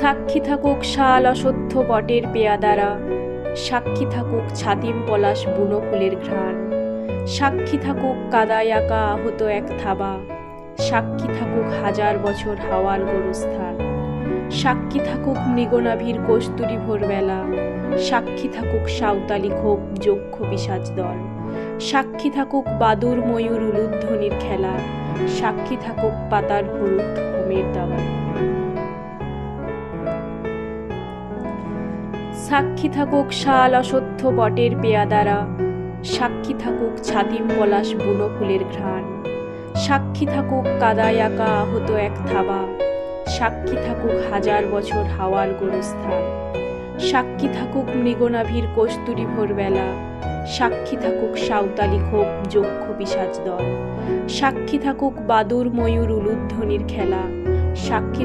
সাক্ষী থাকুক শাল অসত্য বটের পেয়াদারা, সাক্ষী থাকুক ছাতিম পলাশ বুনো ফুলের ঘ্রাণ, সাক্ষী থাকুক কাদায় আঁকা আহত এক থাবা, সাক্ষী থাকুক হাজার বছর হাওয়ার গোরস্থান, সাক্ষী থাকুক মৃগনাভির কস্তুরী ভোরবেলা, সাক্ষী থাকুক সাঁওতালি ক্ষোভ যক্ষ পিশাচ দল, সাক্ষী থাকুক বাদুর ময়ূর উলুধ্বনির খেলা, সাক্ষী থাকুক পাতার হুরুত হোমের দাওয়া। সাক্ষী থাকুক শাল অসত্য বটের পেয়াদারা, সাক্ষী থাকুক ছাতিম পলাশ বুনো ফুলের ঘ্রাণ, সাক্ষী থাকুক কাদায় আঁকা আহত এক থাবা, সাক্ষী থাকুক হাজার বছর হাওয়ার গোরস্থান, সাক্ষী থাকুক মৃগনাভির কস্তুরী ভোরবেলা, সাক্ষী থাকুক সাঁওতালি ক্ষোভ যক্ষ পিশাচ দল, সাক্ষী থাকুক বাদুর ময়ূর উলুধ্বনির খেলা, সাক্ষী